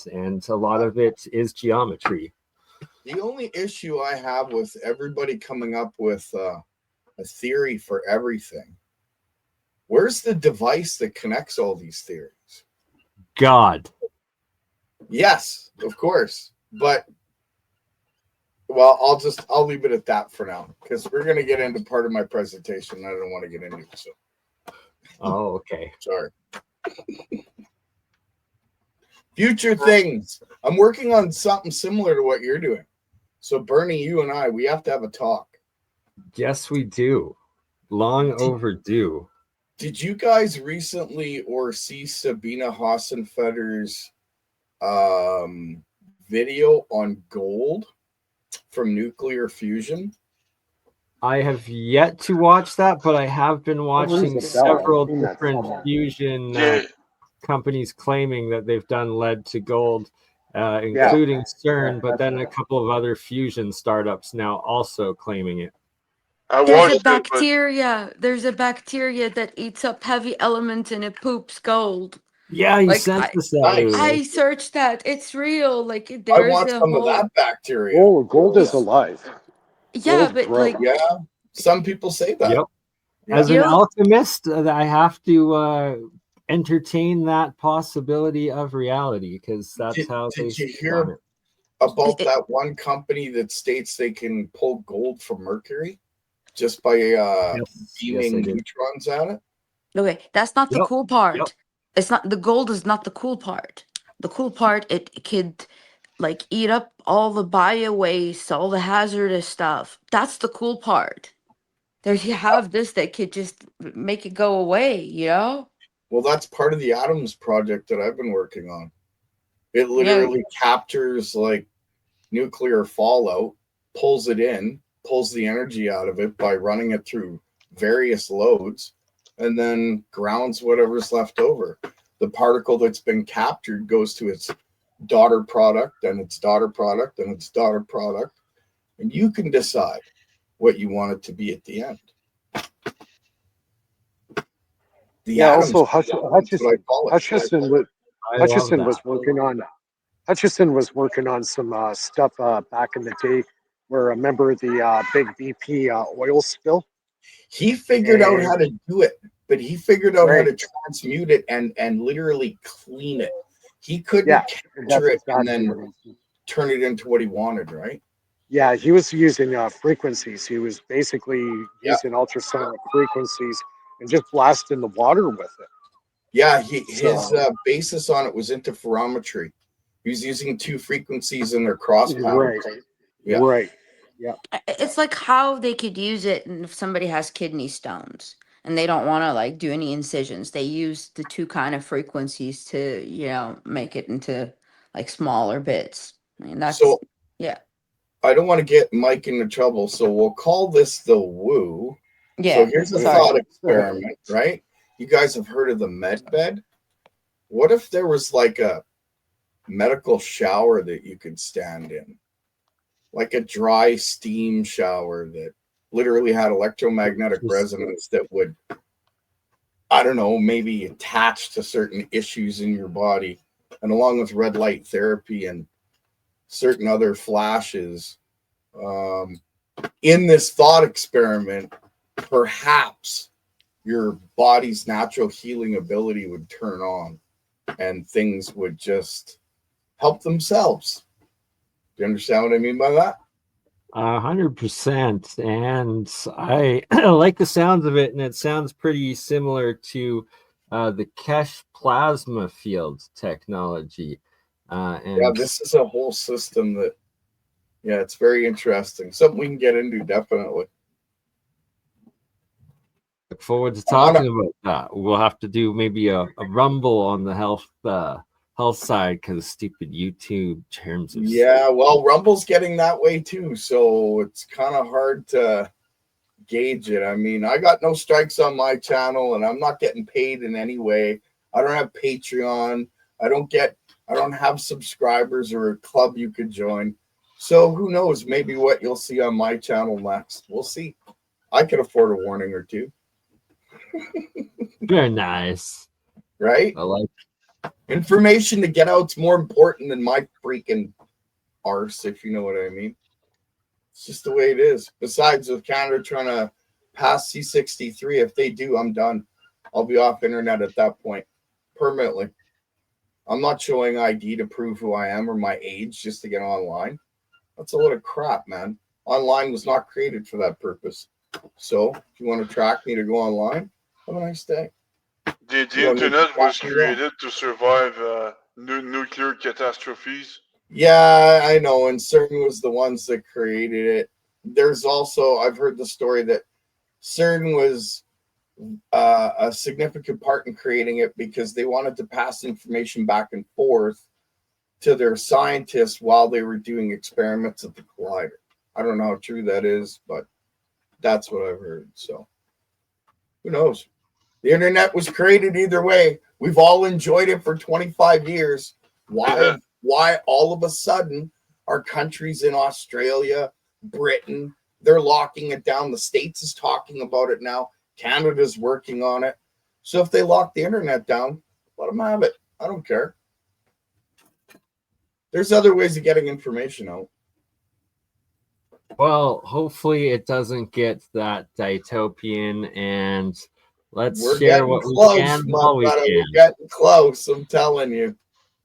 and a lot of it is geometry. The only issue I have with everybody coming up with a theory for everything, where's the device that connects all these theories? God. Yes, of course. But, well, I'll leave it at that for now, because we're going to get into part of my presentation I don't want to get into. So. Oh, okay. Sorry. Future things. I'm working on something similar to what you're doing. So, Bernie, you and I, we have to have a talk. Yes, we do. Long overdue. Did you guys recently or see Sabina Hassenfetter's video on gold from nuclear fusion? I have yet to watch that, but I have been watching several different fusion companies claiming that they've done lead to gold, including CERN, but then a couple of other fusion startups now also claiming it. There's a bacteria that eats up heavy elements and it poops gold. Yeah, you sent this out. I searched that. It's real. Like I there's want some of that bacteria. Oh, gold is alive. Yeah, but like some people say that. Yep. As an alchemist, I have to entertain that possibility of reality, because that's how they did you hear about that one company that states they can pull gold from Mercury just by beaming neutrons at it? Okay, that's not the cool part. It's not, the gold is not the cool part. The cool part, it could like eat up all the bio waste, all the hazardous stuff. That's the cool part. There's you have this that could just make it go away, you know? Well, that's part of the Atoms project that I've been working on. It literally captures like nuclear fallout, pulls it in, pulls the energy out of it by running it through various loads, and then grounds whatever's left over. The particle that's been captured goes to its daughter product and its daughter product and its daughter product, and you can decide what you want it to be at the end. Also Hutchison was working on some stuff back in the day where a member of the big BP oil spill. He figured out how to do it, but he figured out how to transmute it and literally clean it. He couldn't capture it and then turn it into what he wanted, right? Yeah, he was using frequencies. He was basically using ultrasonic frequencies and just blasting the water with it. Yeah, his basis on it was interferometry. He was using two frequencies in their cross pattern. Right. Yeah. It's like how they could use it if somebody has kidney stones and they don't want to like do any incisions. They use the two kind of frequencies to, you know, make it into like smaller bits. I mean, that's I don't want to get Mike into trouble, so we'll call this the woo. Yeah. So here's a thought experiment, right? You guys have heard of the med bed? What if there was like a medical shower that you could stand in? Like a dry steam shower that literally had electromagnetic resonance that would, I don't know, maybe attach to certain issues in your body, and along with red light therapy and certain other flashes. In this thought experiment, perhaps your body's natural healing ability would turn on and things would just help themselves. Do you understand what I mean by that? 100%. And I like the sounds of it, and it sounds pretty similar to the Kesh plasma field technology. And this is a whole system that, it's very interesting. Something we can get into, definitely. Look forward to talking about that. We'll have to do maybe a rumble on the health side, because stupid YouTube terms of well, Rumble's getting that way too, so it's kind of hard to gauge it. I mean, I got no strikes on my channel, and I'm not getting paid in any way. I don't have Patreon. I don't have subscribers or a club you could join. So who knows? Maybe what you'll see on my channel next. We'll see. I could afford a warning or two. Very nice. Right? I like Information to get out's more important than my freaking arse, if you know what I mean. It's just the way it is. Besides, with Canada trying to pass C63, if they do, I'm done. I'll be off internet at that point permanently. I'm not showing ID to prove who I am or my age just to get online. That's a load of crap, man. Online was not created for that purpose. So if you want to track me to go online, have a nice day. The internet was created to survive nuclear catastrophes. Yeah, I know. And CERN was the ones that created it. There's also, I've heard the story that CERN was a significant part in creating it because they wanted to pass information back and forth to their scientists while they were doing experiments at the collider. I don't know how true that is, but that's what I've heard. So who knows? The internet was created either way. We've all enjoyed it for 25 years. Why all of a sudden are countries in Australia, Britain, they're locking it down. The States is talking about it now. Canada's working on it. So if they lock the internet down, let them have it. I don't care. There's other ways of getting information out. Well, hopefully it doesn't get that dystopian, and let's share what we can while we can. We're getting close, I'm telling you.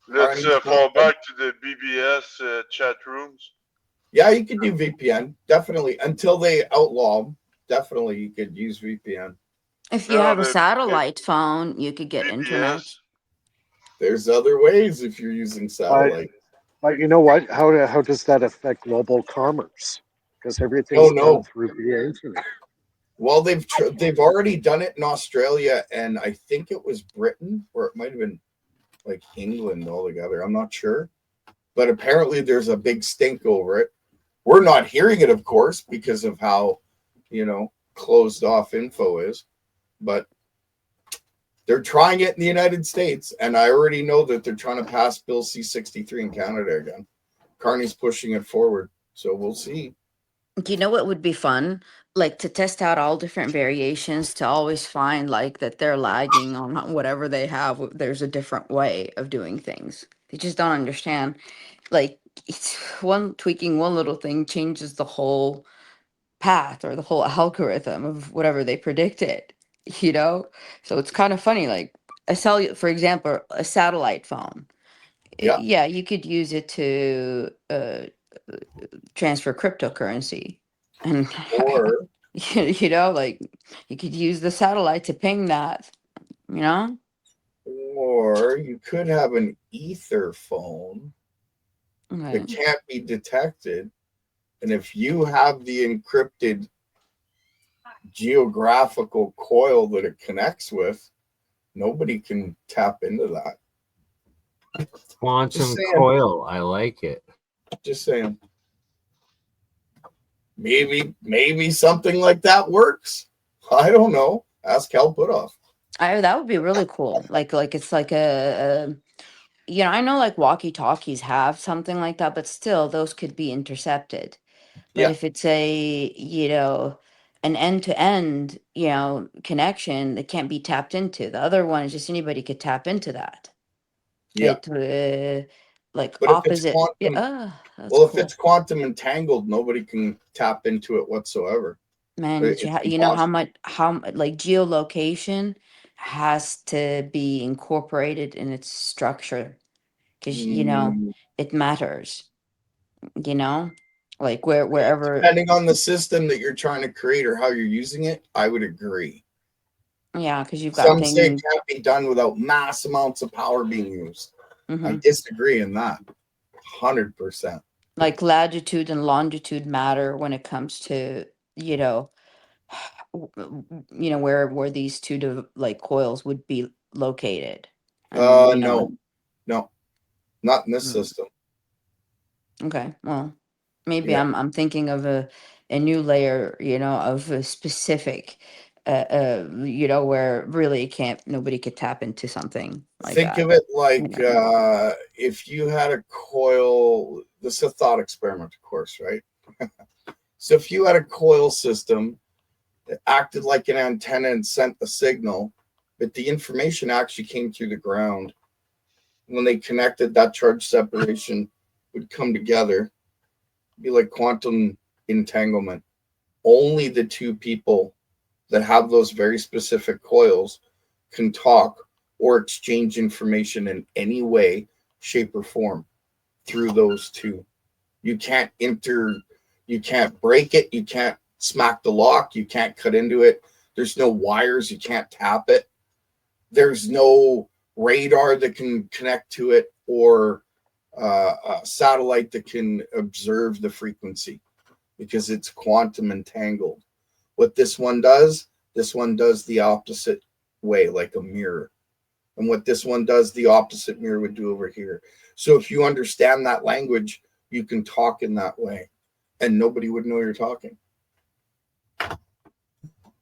Let's fall back to the BBS chat rooms. Yeah, you could do VPN, definitely. Until they outlaw them, definitely you could use VPN. If you have a satellite phone, you could get internet. There's other ways if you're using satellite. But you know what? How does that affect global commerce? Because everything's done through the internet. Well, they've already done it in Australia, and I think it was Britain, or it might have been like England altogether. I'm not sure. But apparently there's a big stink over it. We're not hearing it, of course, because of how, closed off info is. But they're trying it in the United States, and I already know that they're trying to pass Bill C-63 in Canada again. Carney's pushing it forward, so we'll see. Do you know what would be fun? Like to test out all different variations to always find like that they're lagging on whatever they have. There's a different way of doing things. They just don't understand. Like it's tweaking one little thing changes the whole path or the whole algorithm of whatever they predicted, So it's kind of funny. Like for example, a satellite phone. Yeah, you could use it to transfer cryptocurrency, and or like you could use the satellite to ping that, or you could have an ether phone that can't be detected, and if you have the encrypted geographical coil that it connects with, nobody can tap into that. Quantum coil, I like it. Just saying. Maybe something like that works. I don't know. Ask Cal Putoff. That would be really cool. Like it's like a I know like walkie talkies have something like that, but still those could be intercepted. But if it's an end to end, connection that can't be tapped into, the other one is just anybody could tap into that. Yeah. Like but opposite. If it's quantum entangled, nobody can tap into it whatsoever. Man, you know how like geolocation has to be incorporated in its structure because it matters. Like wherever. Depending on the system that you're trying to create or how you're using it, I would agree. Yeah, because you've got some say it can't be done without mass amounts of power being used. I disagree in that 100%. Like latitude and longitude matter when it comes to where these two like coils would be located. No, not in this system. Okay, well, maybe I'm thinking of a new layer, of a specific, where really nobody could tap into something like Think that. of it like if you had a coil. This is a thought experiment, of course, right? So if you had a coil system that acted like an antenna and sent the signal, but the information actually came through the ground, when they connected, that charge separation would come together, be like quantum entanglement. Only the two people that have those very specific coils can talk or exchange information in any way, shape, or form through those two. You can't break it, you can't smack the lock, you can't cut into it. There's no wires, you can't tap it. There's no radar that can connect to it or a satellite that can observe the frequency because it's quantum entangled. What this one does the opposite way, like a mirror. And what this one does, the opposite mirror would do over here. So if you understand that language, you can talk in that way and nobody would know you're talking.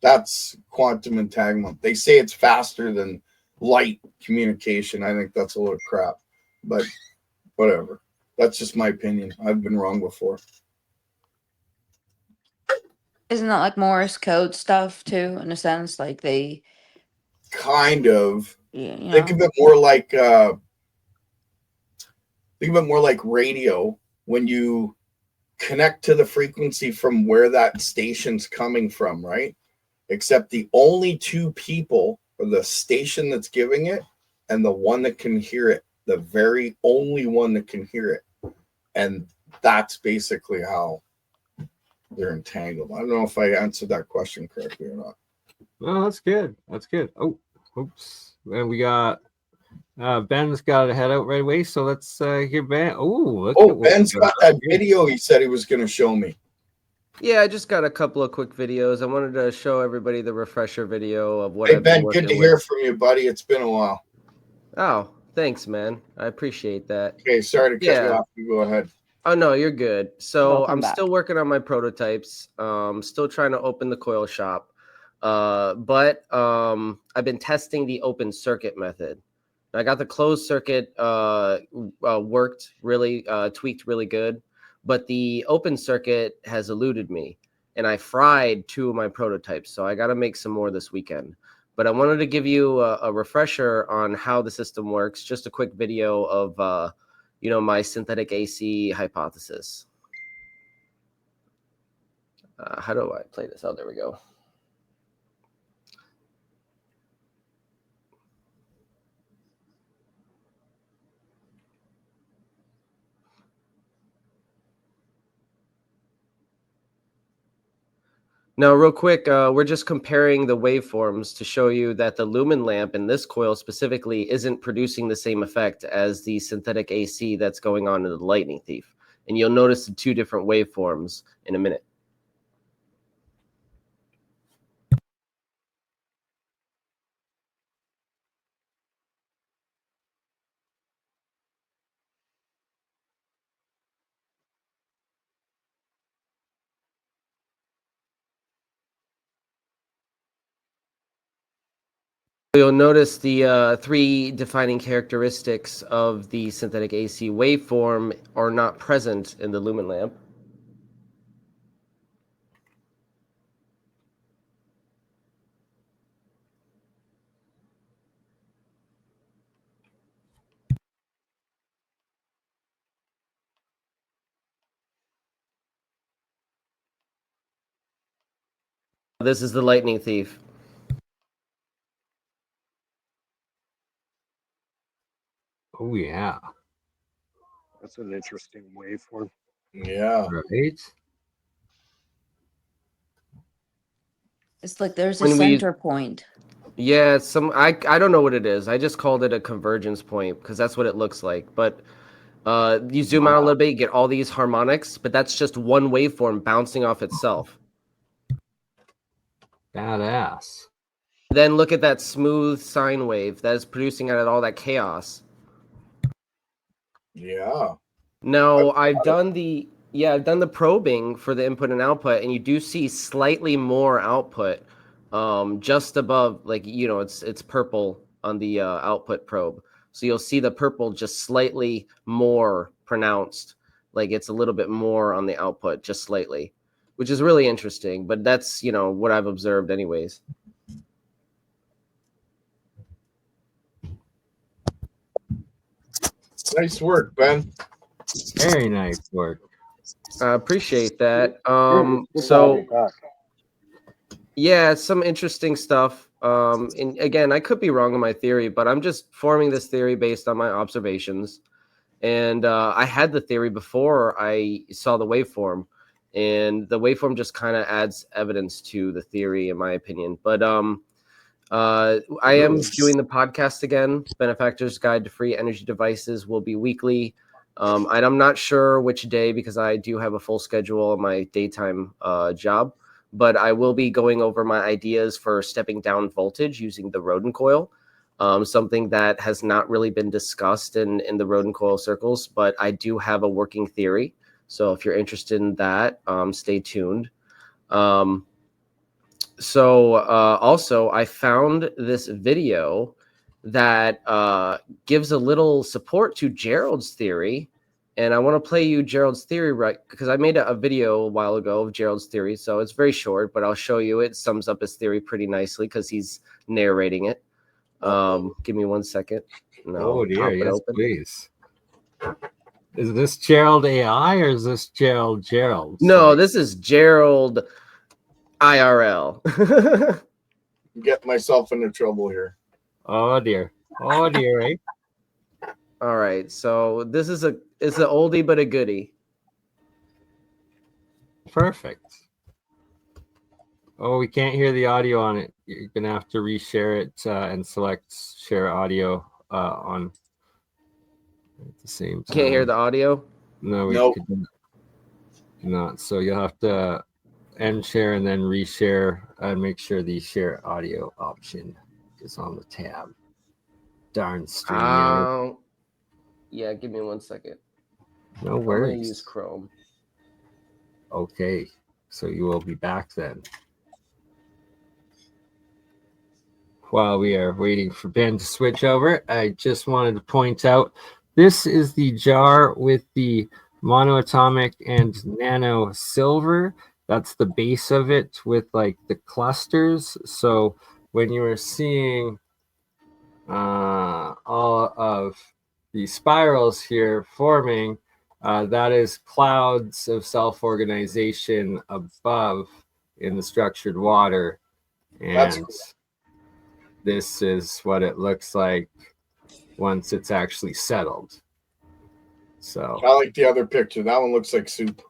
That's quantum entanglement. They say it's faster than light communication. I think that's a load of crap, but whatever. That's just my opinion. I've been wrong before. Isn't that like Morse code stuff too, in a sense? Like they kind of think of it more like radio. When you connect to the frequency from where that station's coming from, right? Except the only two people are the station that's giving it and the one that can hear it, the very only one that can hear it. And that's basically how they're entangled. I don't know if I answered that question correctly or not. No, that's good. That's good. Oh, oops. And we got Ben's got to head out right away. So let's hear Ben. Ben's got that video he said he was going to show me. Yeah, I just got a couple of quick videos. I wanted to show everybody the refresher video of what Hey, I've been Ben, working good to with. hear from you, buddy. It's been a while. Oh, thanks, man. I appreciate that. Okay, sorry to cut you off. You go ahead. Oh, no, you're good. So Welcome I'm back. still working on my prototypes. Still trying to open the coil shop. But I've been testing the open circuit method. I got the closed circuit worked really, tweaked really good. But the open circuit has eluded me. And I fried 2 of my prototypes. So I got to make some more this weekend. But I wanted to give you a refresher on how the system works. Just a quick video of, my synthetic AC hypothesis. How do I play this? Oh, there we go. Now, real quick, we're just comparing the waveforms to show you that the lumen lamp in this coil specifically isn't producing the same effect as the synthetic AC that's going on in the lightning thief. And you'll notice the 2 different waveforms in a minute. You'll notice the 3 defining characteristics of the synthetic AC waveform are not present in the lumen lamp. This is the lightning thief. Oh, yeah. That's an interesting waveform. Yeah. Right. It's like there's a center point. Yeah, I don't know what it is. I just called it a convergence point because that's what it looks like. But you zoom out a little bit, you get all these harmonics, but that's just one waveform bouncing off itself. Badass. Then look at that smooth sine wave that is producing out of all that chaos. Yeah. No, I've done the probing for the input and output, and you do see slightly more output, just above, like, it's purple on the output probe. So you'll see the purple just slightly more pronounced, like it's a little bit more on the output, just slightly, which is really interesting. But that's what I've observed, anyways. Nice work, Ben. Very nice work. I appreciate that. Good to So have you back. yeah, some interesting stuff. And again, I could be wrong in my theory, but I'm just forming this theory based on my observations. And I had the theory before I saw the waveform, and the waveform just kind of adds evidence to the theory, in my opinion. But I am doing the podcast again. Benefactor's Guide to Free Energy Devices will be weekly. And I'm not sure which day because I do have a full schedule on my daytime job. But I will be going over my ideas for stepping down voltage using the Rodent coil. Something that has not really been discussed in the Rodent coil circles, but I do have a working theory. So if you're interested in that, stay tuned. Also, I found this video that gives a little support to Gerald's theory. And I want to play you Gerald's theory, right? Because I made a video a while ago of Gerald's theory. So it's very short, but I'll show you. It sums up his theory pretty nicely because he's narrating it. Give me 1 second. No, Oh dear, yes, open. please. Is this Gerald AI or is this Gerald? No, this is Gerald IRL. Get myself into trouble here. Oh dear. Oh dear, eh? All right, so this is it's an oldie but a goodie. Perfect. Oh, we can't hear the audio on it. You're gonna have to reshare it and select share audio on at the same time. Can't hear the audio? No, we Nope. could not. So you'll have to end share and then reshare and make sure the share audio option is on the tab. Darn StreamYard. Yeah, give me 1 second. No I'm gonna worries. use Chrome. Okay, so you will be back then. While we are waiting for Ben to switch over, I just wanted to point out this is the jar with the monoatomic and nano silver. That's the base of it with like the clusters. So when you are seeing all of the spirals here forming, that is clouds of self-organization above in the structured water. And That's cool. This is what it looks like once it's actually settled. So I like the other picture. That one looks like soup.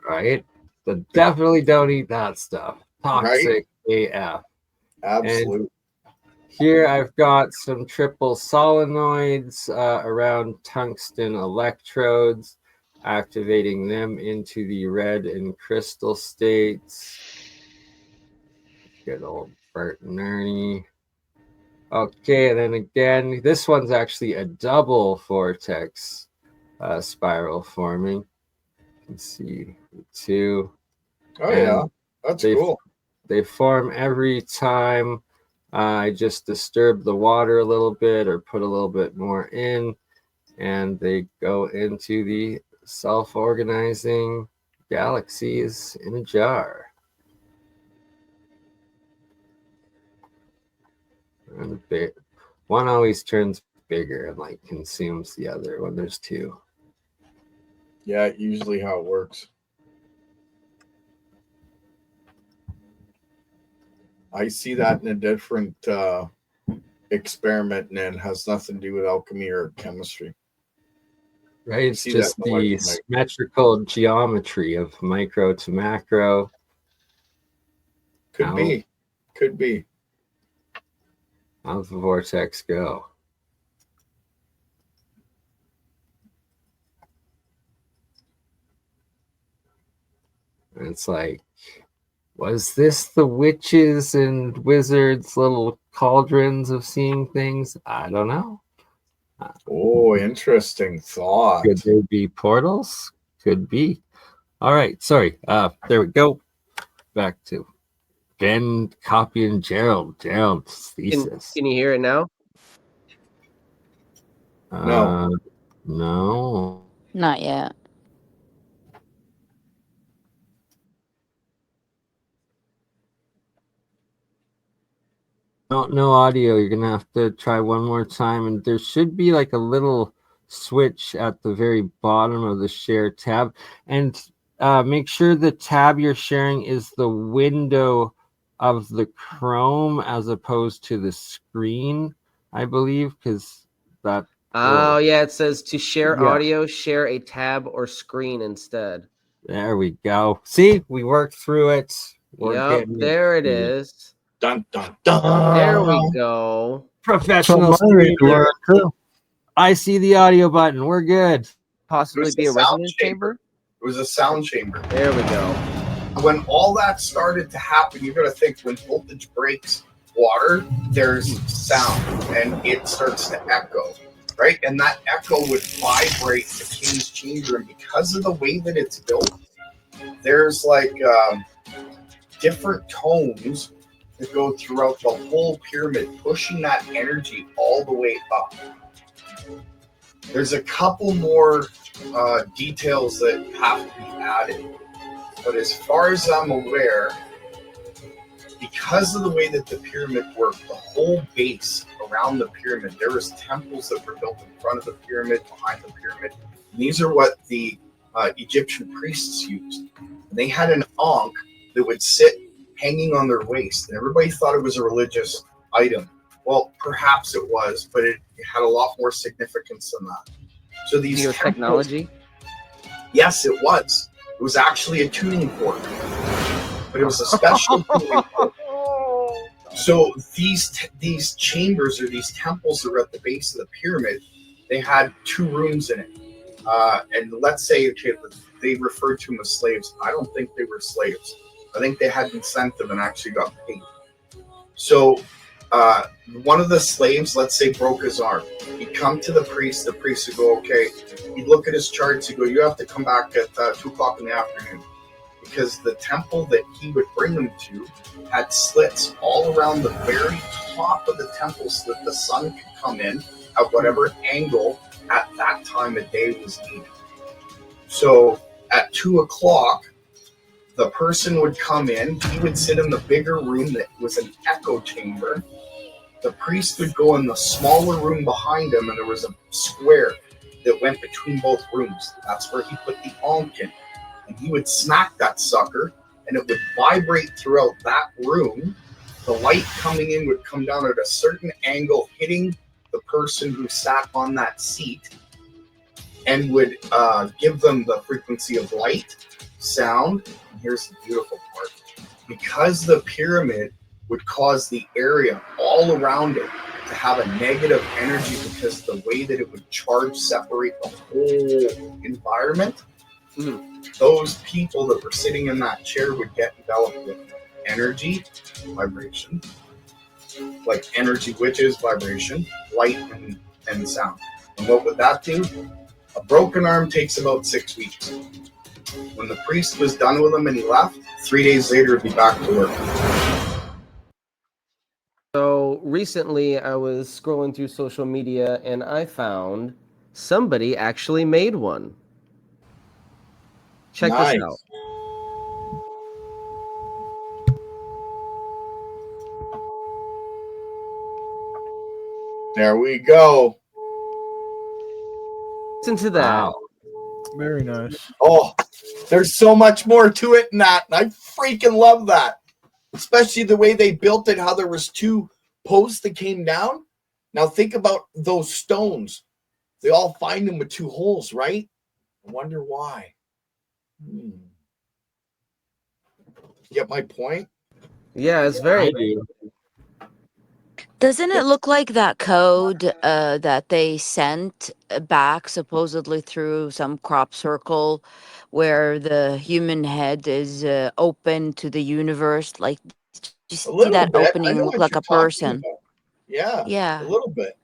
right? So definitely don't eat that stuff. Toxic AF. Absolutely. And here I've got some triple solenoids around tungsten electrodes, activating them into the red and crystal states. Good old Bert and Ernie. Okay, and then again, this one's actually a double vortex spiral forming. You can see the two. Oh, yeah. That's cool. They form every time I just disturb the water a little bit or put a little bit more in, and they go into the self-organizing galaxies in a jar. And one always turns bigger and like consumes the other when there's two. Yeah, usually how it works. I see that in a different experiment, and it has nothing to do with alchemy or chemistry. Right, it's just the symmetrical geometry of micro to macro. Could be. How's the vortex go? And it's like, was this the witches and wizards' little cauldrons of seeing things? I don't know. Oh, interesting thought. Could there be portals? Could be. All right, sorry. There we go. Back to Ben copying Gerald's thesis. Can you hear it now? No. No. Not yet. No audio. You're gonna have to try one more time, and there should be like a little switch at the very bottom of the share tab, and make sure the tab you're sharing is the window of the Chrome as opposed to the screen, I believe, because that. Oh, yeah, it says to share Yeah. audio, share a tab or screen instead. There we go. See, we worked through it. Yep, there it is. Dun, dun, dun. There we go. Professional streamer. I see the audio button. We're good. Possibly be a resonance chamber? It was a sound chamber. There we go. When all that started to happen, you got to think when voltage breaks water, there's sound and it starts to echo, right? And that echo would vibrate the king's chamber. And because of the way that it's built, there's like different tones that go throughout the whole pyramid, pushing that energy all the way up. There's a couple more details that have to be added. But as far as I'm aware, because of the way that the pyramid worked, the whole base around the pyramid, there was temples that were built in front of the pyramid, behind the pyramid. And these are what the Egyptian priests used. And they had an ankh that would sit hanging on their waist. And everybody thought it was a religious item. Well, perhaps it was, but it had a lot more significance than that. So these technology? Yes, it was. It was actually a tuning fork, but it was a special tuning fork. So these chambers or these temples that were at the base of the pyramid, they had 2 rooms in it. And let's say, okay, they referred to them as slaves. I don't think they were slaves. I think they had incentive and actually got paid. So one of the slaves, let's say, broke his arm. He'd come to the priest would go, okay. He'd look at his charts, he'd go, you have to come back at 2 o'clock in the afternoon. Because the temple that he would bring them to had slits all around the very top of the temple so that the sun could come in at whatever angle at that time of day was needed. So at 2 o'clock, the person would come in, he would sit in the bigger room that was an echo chamber. The priest would go in the smaller room behind him, and there was a square that went between both rooms. That's where he put the ankh in. And he would smack that sucker, and it would vibrate throughout that room. The light coming in would come down at a certain angle, hitting the person who sat on that seat, and would give them the frequency of light, sound. And here's the beautiful part. Because the pyramid would cause the area all around it to have a negative energy because the way that it would charge separate the whole environment, those people that were sitting in that chair would get enveloped with energy, vibration, like energy, which is vibration, light, and sound. And what would that do? A broken arm takes about 6 weeks. When the priest was done with him and he left, 3 days later, he'd be back to work. So recently I was scrolling through social media and I found somebody actually made one. Check this out. There we go. Listen to that. Wow. Very nice. Oh, there's so much more to it than that. And I freaking love that. Especially the way they built it, how there was 2 posts that came down. Now think about those stones. They all find them with 2 holes, right? I wonder why. Get my point? Yeah, it's very. Doesn't it look like that code that they sent back supposedly through some crop circle where the human head is open to the universe? Like, you see that opening look like a person? Yeah, Yeah. a little bit.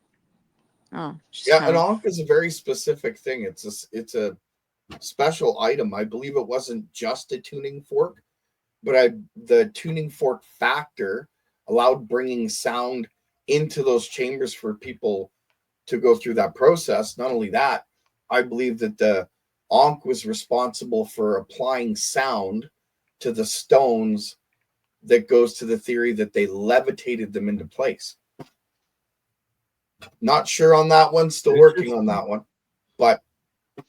Oh, yeah, an ankh is a very specific thing. It's a special item. I believe it wasn't just a tuning fork, but the tuning fork factor allowed bringing sound into those chambers for people to go through that process. Not only that, I believe that the ankh was responsible for applying sound to the stones that goes to the theory that they levitated them into place. Not sure on that one, still working on that one, but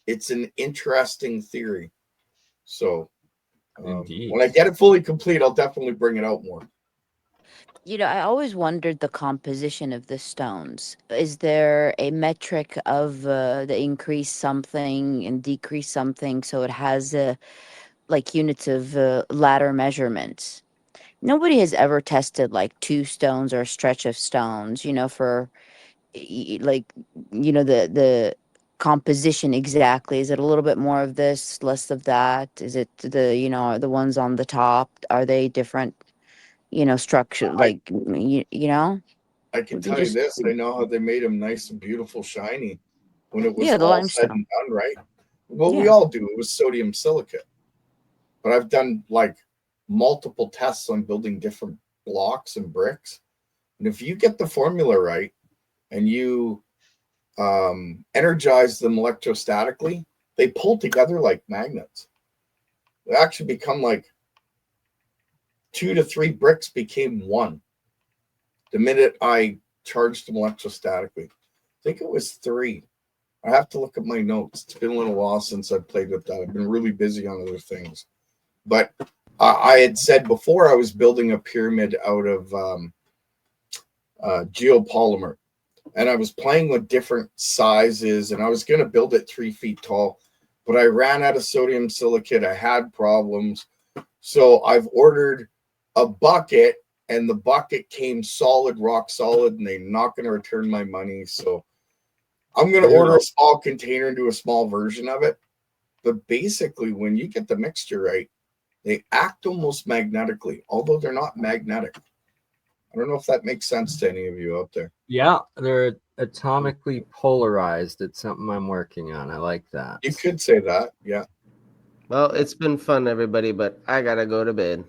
it's an interesting theory. So when I get it fully complete, I'll definitely bring it out more. I always wondered the composition of the stones. Is there a metric of the increase something and decrease something so it has like units of ladder measurements? Nobody has ever tested like 2 stones or a stretch of stones, for like the composition exactly. Is it a little bit more of this, less of that? Is it the ones on the top, are they different? Structure, like, I can tell you this. I know how they made them nice and beautiful, shiny when it was the all limestone said and done, right? Well, we all do. It was sodium silicate. But I've done like multiple tests on building different blocks and bricks. And if you get the formula right and you energize them electrostatically, they pull together like magnets. They actually become like 2 to 3 bricks became one the minute I charged them electrostatically. I think it was 3. I have to look at my notes. It's been a little while since I've played with that. I've been really busy on other things. But I had said before I was building a pyramid out of geopolymer. And I was playing with different sizes, and I was going to build it 3 feet tall. But I ran out of sodium silicate. I had problems. So I've ordered a bucket, and the bucket came solid, rock solid, and they're not going to return my money. So I'm going to order a small container and do a small version of it. But basically, when you get the mixture right, they act almost magnetically, although they're not magnetic. I don't know if that makes sense to any of you out there. Yeah, they're atomically polarized. It's something I'm working on. I like that. You could say that, yeah. Well, it's been fun, everybody, but I gotta go to bed.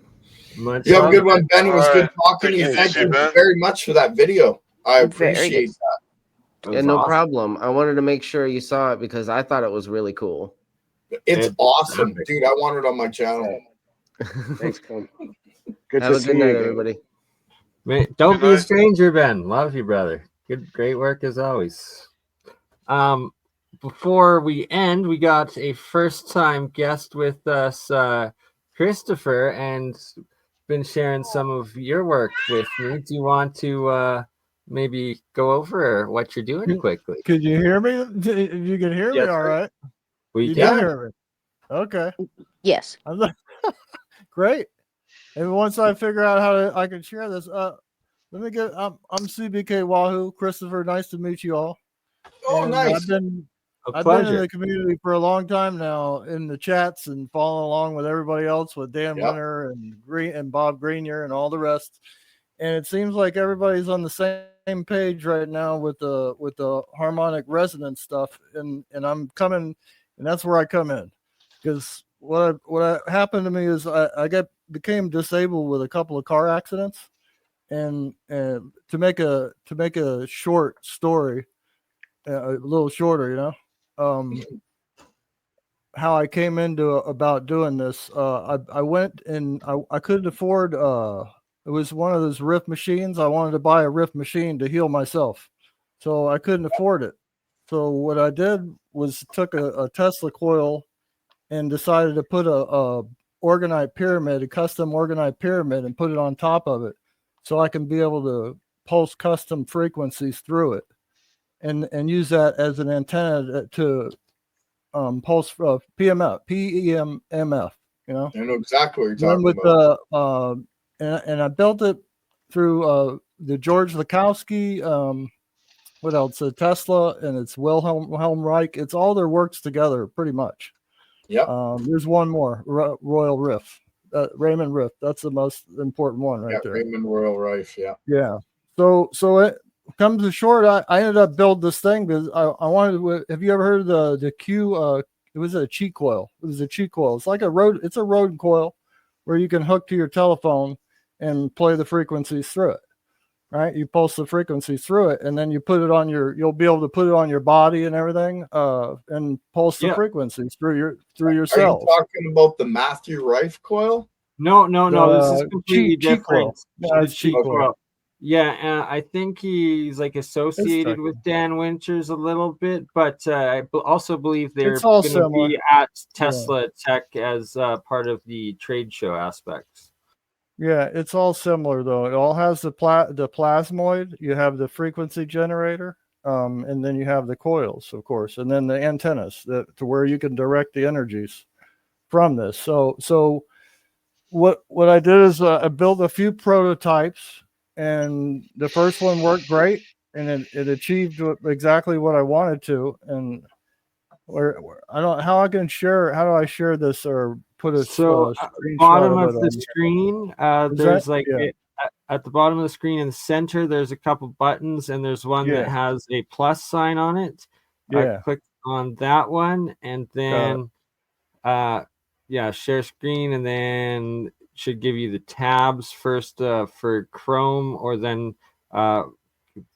You have a good one, Ben. It was good talking to you. Thank you very much for that video. I appreciate that. Yeah, no problem. I wanted to make sure you saw it because I thought it was really cool. It's awesome, dude. I want it on my channel. Thanks, Ben. Good Have to a see good you night, again. everybody. Don't be a stranger, Ben. Love you, brother. Great work as always. Before we end, we got a first-time guest with us, Christopher, and been sharing some of your work with me. Do you want to maybe go over what you're doing quickly? Could you hear me? If you can hear me, all right. We can hear me. Okay. Yes. Great. And once I figure out how I can share this, let me get. I'm CBK Wahoo. Christopher, nice to meet you all. Oh, and nice. I've been in the community for a long time now, in the chats and following along with everybody else, with Dan Winter and Bob Grenier and all the rest. And it seems like everybody's on the same page right now with the harmonic resonance stuff. And I'm coming, and that's where I come in, because what happened to me is I became disabled with a couple of car accidents, and to make a short story, a little shorter, how I came into about doing this. I went and I couldn't afford. It was one of those riff machines. I wanted to buy a riff machine to heal myself, so I couldn't afford it. So what I did was took a Tesla coil and decided to put a organite pyramid, a custom organite pyramid, and put it on top of it, so I can be able to pulse custom frequencies through it, and use that as an antenna to pulse PEMF. I know exactly what you're talking with about. And I built it through the George Lakowski. What else? Tesla, and it's Wilhelm Reich. It's all their works together, pretty much. Yep. There's one more, Royal Riff, Raymond Riff. That's the most important one right there. Raymond Royal Rife. Yeah. Yeah. So it comes to short. I ended up building this thing because I wanted to. Have you ever heard of the Q? It was a cheat coil. It was a cheat coil. It's like it's a rodent coil where you can hook to your telephone and play the frequencies through it. Right, you pulse the frequencies through it, and then you put it on you'll be able to put it on your body and everything, and pulse the frequencies through your cells. Are you talking about the Matthew Rife coil? No. This is completely different. No, it's cheap coil. Yeah, I think he's like associated with Dan Winters a little bit, but I also believe they're going to be at Tesla Tech as part of the trade show aspects. Yeah, it's all similar though. It all has the plasmoid. You have the frequency generator, and then you have the coils, of course, and then the antennas to where you can direct the energies from this. So what I did is I built a few prototypes, and the first one worked great, and it achieved exactly what I wanted to. And how do I share this or put a screenshot bottom of of the screen, there's like at the bottom of the screen in the center, there's a couple buttons, and there's one that has a plus sign on it. Click on that one, and then share screen, and then it should give you the tabs first for Chrome, or then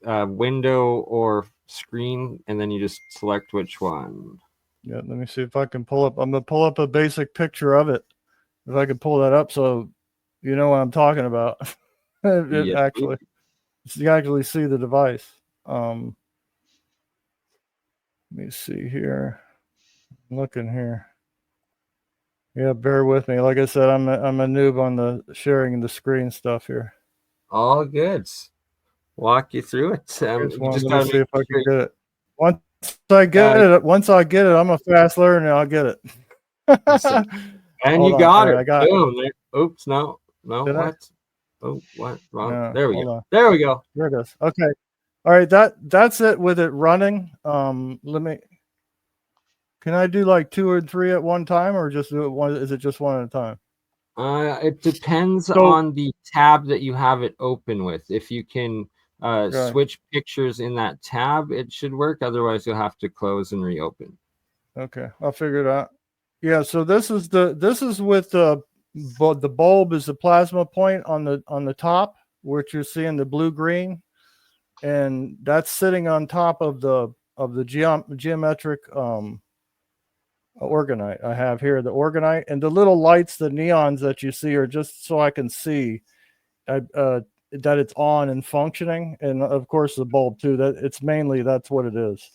window or screen, and then you just select which one. Yeah, let me see if I can pull up. I'm gonna pull up a basic picture of it. If I can pull that up, so you know what I'm talking about. Actually, you actually see the device. Let me see here. I'm looking here. Yeah, bear with me. Like I said, I'm a noob on the sharing the screen stuff here. All good. Walk you through it. Just gotta see if I can get it. Once I get it, I'm a fast learner. I'll get it. And you got it. I got it. Oops, no. Did what? I? Oh, what? Wrong. No, there we go. There we go. There it is. Okay. All right. That's it with it running. Can I do like 2 or 3 at one time, or just do it one? Is it just one at a time? It depends on the tab that you have it open with. If you can switch pictures in that tab, it should work. Otherwise, you'll have to close and reopen. Okay, I'll figure it out. Yeah. So this is with the bulb is the plasma point on the top, which you're seeing the blue green, and that's sitting on top of the geometric orgonite I have here, the orgonite, and the little lights, the neons that you see are just so I can see that it's on and functioning, and of course the bulb too. That's what it is.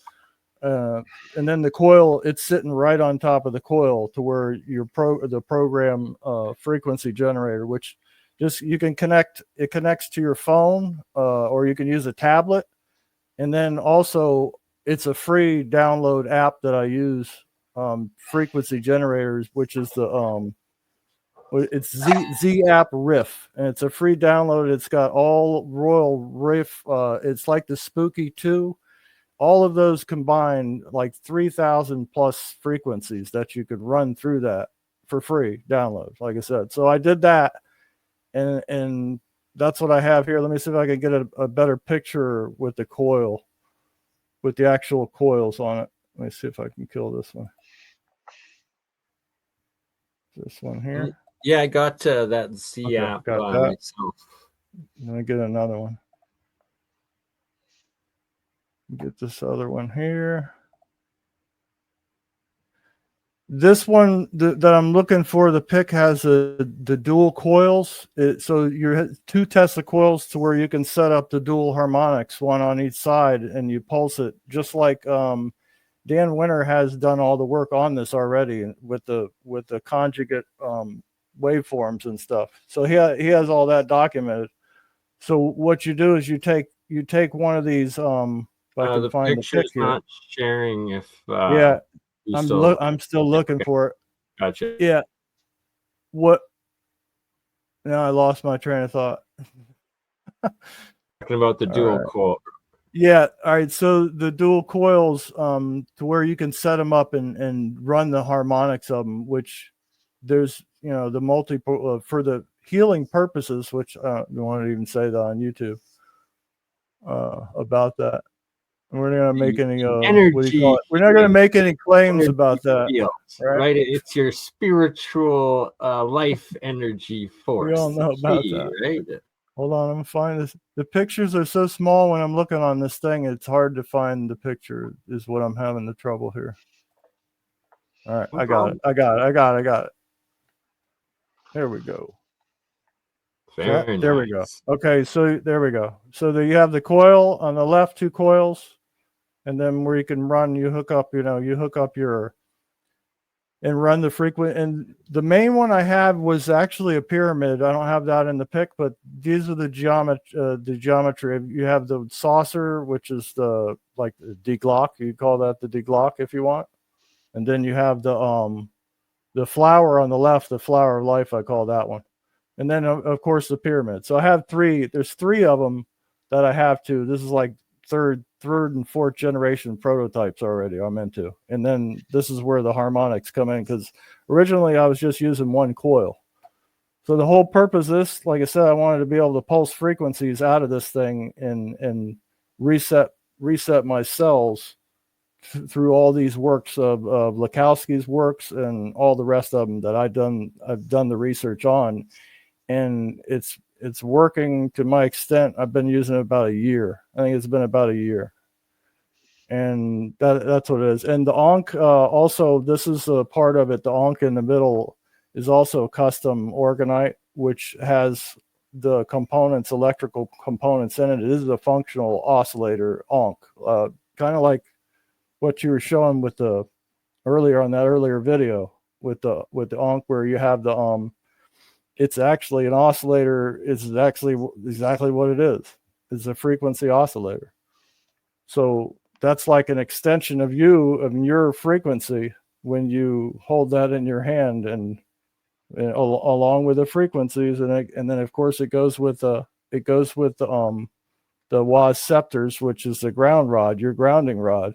And then the coil, it's sitting right on top of the coil to where the program frequency generator, which you can connect. It connects to your phone, or you can use a tablet, and then also it's a free download app that I use. Frequency generators, which is it's Z app Riff, and it's a free download. It's got all Royal Riff. It's like the Spooky 2. All of those combined, like 3,000 plus frequencies that you could run through that for free download. Like I said, so I did that, and that's what I have here. Let me see if I can get a better picture with the coil, with the actual coils on it. Let me see if I can kill this one. This one here. Yeah, I got that Z app myself. Let me get another one. Get this other one here. This one that I'm looking for, the pick has the dual coils. So you're 2 Tesla coils to where you can set up the dual harmonics, one on each side, and you pulse it just like Dan Winter has done all the work on this already with the conjugate waveforms and stuff. So he has all that documented. So what you do is you take one of these. If I can find the pic here. Not sharing. If I'm still looking for it. Gotcha. Yeah. What? Now I lost my train of thought. Talking about the dual coil. Yeah. All right. So the dual coils, to where you can set them up and run the harmonics of them, which there's, the multiple for the healing purposes, which I don't want to even say that on YouTube about that. We're not going to make any energy. We're not going to make any claims about that. Right? It's your spiritual life energy force. We all know about that, right? Hold on, I'm gonna find this. The pictures are so small when I'm looking on this thing, it's hard to find the picture. Is what I'm having the trouble here. All right, I got it. There we go. Very there nice. we go. Okay, so there we go. So there you have the coil on the left, 2 coils, and then where you can run, you hook up your and run the frequent. And the main one I had was actually a pyramid. I don't have that in the pic, but these are the geometry. You have the saucer, which is the deglock. You call that the deglock if you want. And then you have the flower on the left, the flower of life, I call that one. And then of course the pyramid. So I have 3. There's 3 of them that I have to. This is like third and fourth generation prototypes already I'm into. And then this is where the harmonics come in, because originally I was just using 1 coil. So the whole purpose of this, like I said, I wanted to be able to pulse frequencies out of this thing and reset my cells through all these works of Lakowski's works and all the rest of them that I've done the research on. And it's working to my extent. I've been using it about a year. I think it's been about a year. And that's what it is. And the Ankh, also, this is a part of it. The Ankh in the middle is also custom orgonite, which has the components, electrical components in it. It is a functional oscillator Ankh, kind of like what you were showing with the earlier video with the Ankh, where you have the it's actually an oscillator. It's actually exactly what it is. It's a frequency oscillator. So that's like an extension of your frequency when you hold that in your hand, and along with the frequencies, and then of course it goes with the Waz scepters, which is the ground rod, your grounding rod.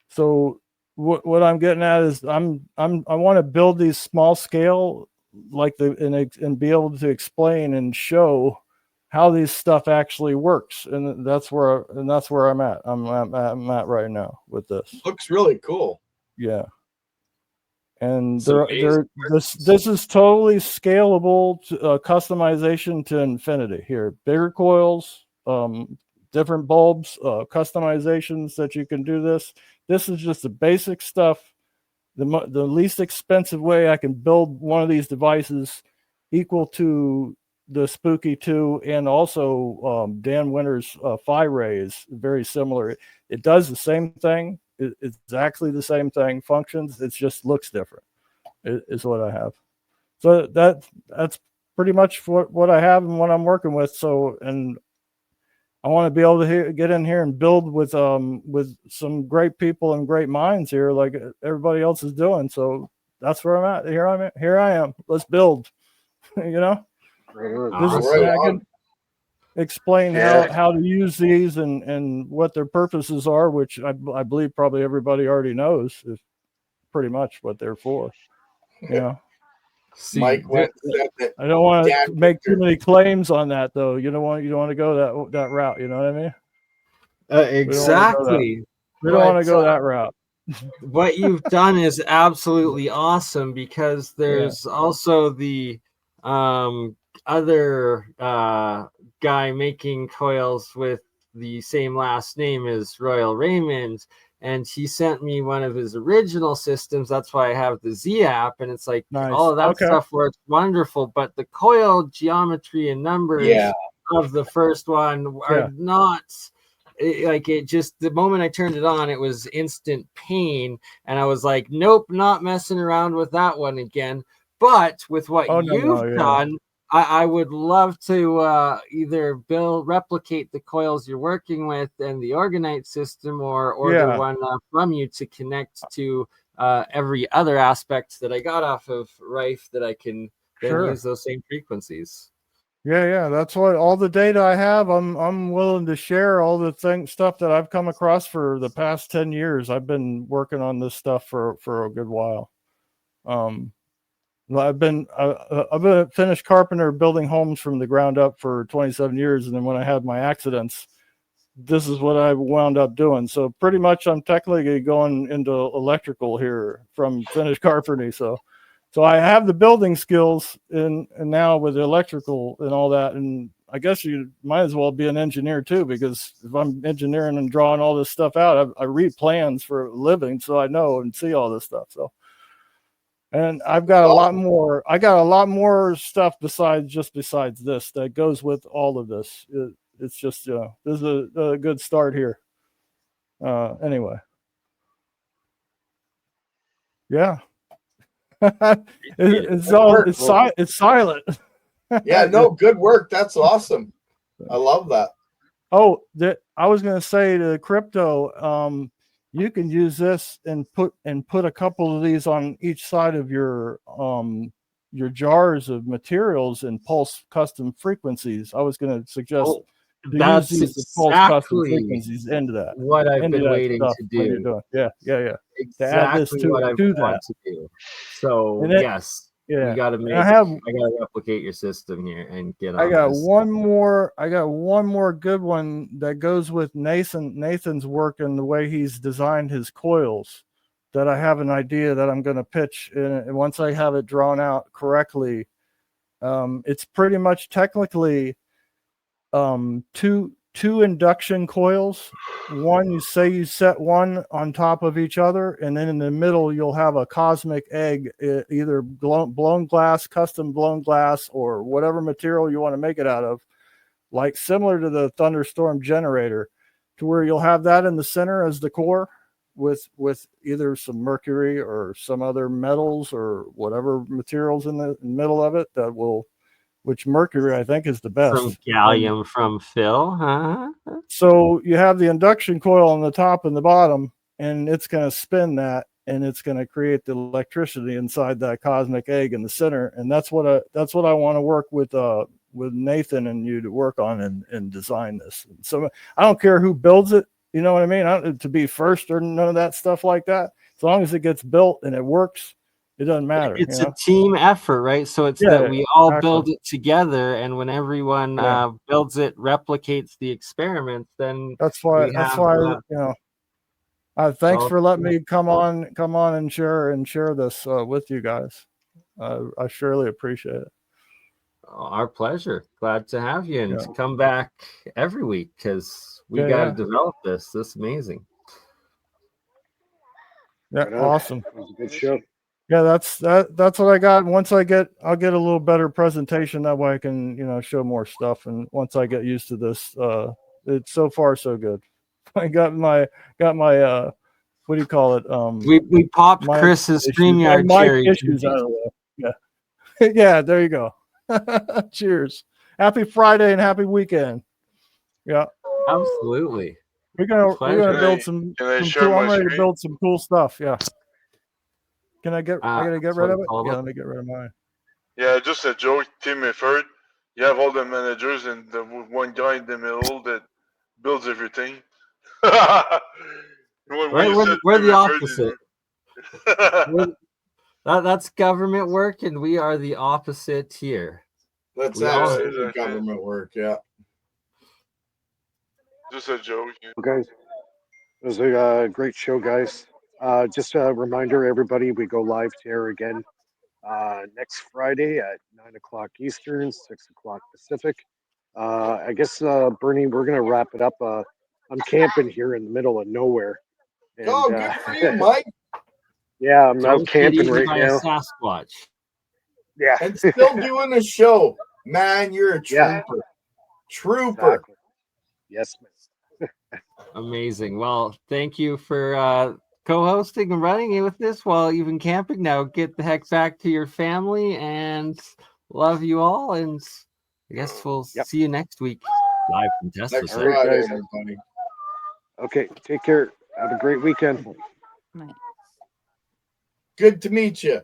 So what I'm getting at is I want to build these small scale, and be able to explain and show how this stuff actually works, and that's where I'm at. I'm at right now with this. Looks really cool. Yeah, and this is totally scalable to, customization to infinity. Here, bigger coils, different bulbs, customizations that you can do this. This is just the basic stuff. The least expensive way I can build one of these devices equal to the Spooky 2, and also Dan Winter's Phi Ray is very similar. It does the same thing. It's exactly the same thing. Functions. It just looks different. Is what I have. So that's pretty much what I have and what I'm working with. So, and I want to be able to get in here and build with some great people and great minds here, like everybody else is doing. So that's where I'm at. Here I am. Let's build. You know, I can explain how to use these and what their purposes are, which I believe probably everybody already knows is pretty much what they're for. You know. Mike went. I don't want to make too many claims on that, though. You don't want to go that route. You know what I mean? Exactly. We don't want to go that route. What you've done is absolutely awesome, because there's also the other guy making coils with the same last name as Royal Raymond, and he sent me one of his original systems. That's why I have the Z app, and it's like all of that stuff works wonderful, but the coil geometry and numbers of the first one are not like it. Just the moment I turned it on, it was instant pain, and I was like, nope, not messing around with that one again. But with what you've done, I would love to either replicate the coils you're working with and the orgonite system, or order one from you to connect to every other aspect that I got off of Rife, that I can then use those same frequencies. Yeah, that's what all the data I have. I'm willing to share all the stuff that I've come across for the past 10 years. I've been working on this stuff for a good while. I've been a finished carpenter building homes from the ground up for 27 years. And then when I had my accidents, this is what I wound up doing. So pretty much I'm technically going into electrical here from finished carpentry. So I have the building skills and now with the electrical and all that. And I guess you might as well be an engineer too, because if I'm engineering and drawing all this stuff out, I read plans for a living. So I know and see all this stuff. So And I've got a lot more. I got a lot more stuff besides this that goes with all of this. It's just this is a good start here. Anyway, yeah. It's silent. Yeah, no, good work. That's awesome. I love that. Oh, I was going to say to crypto, you can use this and put a couple of these on each side of your jars of materials and pulse custom frequencies. I was going to suggest to use these to pulse custom frequencies into that. What I've been waiting to do. Yeah. Exactly to add this what I want that. to do. So yes. Yeah, we got to make. I gotta replicate your system here and get on. I got one more good one that goes with Nathan's work and the way he's designed his coils. That I have an idea that I'm going to pitch, and once I have it drawn out correctly, it's pretty much technically two induction coils. One, you set one on top of each other, and then in the middle you'll have a cosmic egg, either blown glass, custom blown glass, or whatever material you want to make it out of, like similar to the thunderstorm generator, to where you'll have that in the center as the core with either some mercury or some other metals or whatever materials in the middle of it that will. Which mercury I think is the best. From gallium from Phil, huh? So you have the induction coil on the top and the bottom, and it's going to spin that, and it's going to create the electricity inside that cosmic egg in the center. And that's what I want to work with Nathan and you to work on and design this. So I don't care who builds it. You know what I mean? I don't to be first or none of that stuff like that. As long as it gets built and it works. It doesn't matter. It's a team effort, right? So it's that we all build it together, and when everyone builds it, replicates the experiment, then that's why thanks for letting me come on and share this with you guys. I surely appreciate it. Our pleasure. Glad to have you, and come back every week because we got to develop this. This is amazing. Yeah, awesome. It was a good show. Yeah, that's what I got. Once I'll get a little better presentation. That way I can, show more stuff. And once I get used to this, it's so far so good. I got my what do you call it? We popped Chris's StreamYard cherry issues out of the way. Yeah, there you go. Cheers. Happy Friday and happy weekend. Yeah. Absolutely. We're gonna build some cool, I'm ready to build some cool stuff. Yeah. Can I gotta get rid of it? Yeah, let me get rid of mine. Yeah, just a joke, team effort. You have all the managers and the one guy in the middle that builds everything. We're the opposite. That's government work, and we are the opposite here. That's absolutely government work, yeah. Just a joke. Okay. It was a great show, guys. Just a reminder, everybody, we go live to air again next Friday at 9 o'clock Eastern, 6 o'clock Pacific. I guess, Bernie, we're going to wrap it up. I'm camping here in the middle of nowhere. And, good for you, Mike. Yeah, I'm out camping right now. Sasquatch. Yeah. And still doing a show. Man, you're a trooper. Yeah. Trooper. Exactly. Yes, man. Amazing. Well, thank you for co-hosting and running it with this while you've been camping. Now get the heck back to your family, and love you all. And I guess we'll see you next week live from Tesla. Next Friday, everybody. Okay, take care. Have a great weekend. Right. Good to meet you.